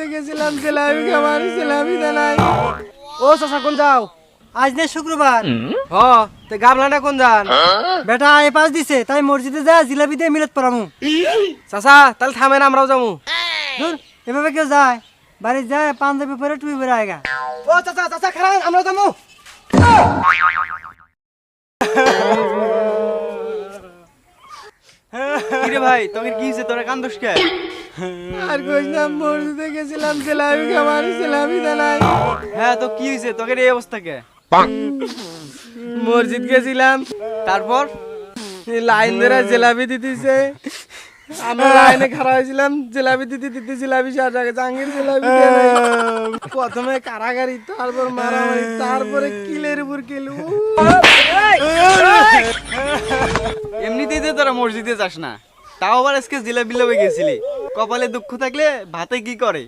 মসজিদে গেছিলাম জিলাপি খাবার জিলাপি দেয়। ও চাচা কোন যাও? আজ নে শুক্রবার। হ তে গাবলাটা কোন যান? বেটা এ পাস দিছে তাই মসজিদে যা জিলাপি দিয়ে মিলাত পারামু। চাচা তাহলে থামেন আমরাও যাবো। ধুর এভাবে কেউ যায়? বাড়ি যায় পাঞ্জাবি পরে টুপি পরে আয়গা। ও চাচা চাচা খারাপ আমরাও যাবো। কিরে ভাই তোকে কি হইছে তোরা কান্দোস কে? আর কইস না মসজিদে গেছিলাম জিলাপি খাবার জিলাপি দেয়। হ্যাঁ তো কি হইছে তোকে এই অবস্থা কে? মসজিদ গেছিলাম তারপর লাইন ধরে জিলাপি দিতেছে। আমরা লাইনে খাড়া হয়েছিলাম জিলাপি দিতে জিলাপি শেষ আগে জাহাঙ্গীর জিলাপি দেয় নাই। প্রথমে কারাগারি তারপর মারামারি তারপরে কিলের উপর কিল। এমনিতেই তো তোরা মসজিদে যাস না, তাও আবার আজকে জিলাপি লবে গেছিলি। কপালে দুঃখ থাকলে ভাতে কি করে?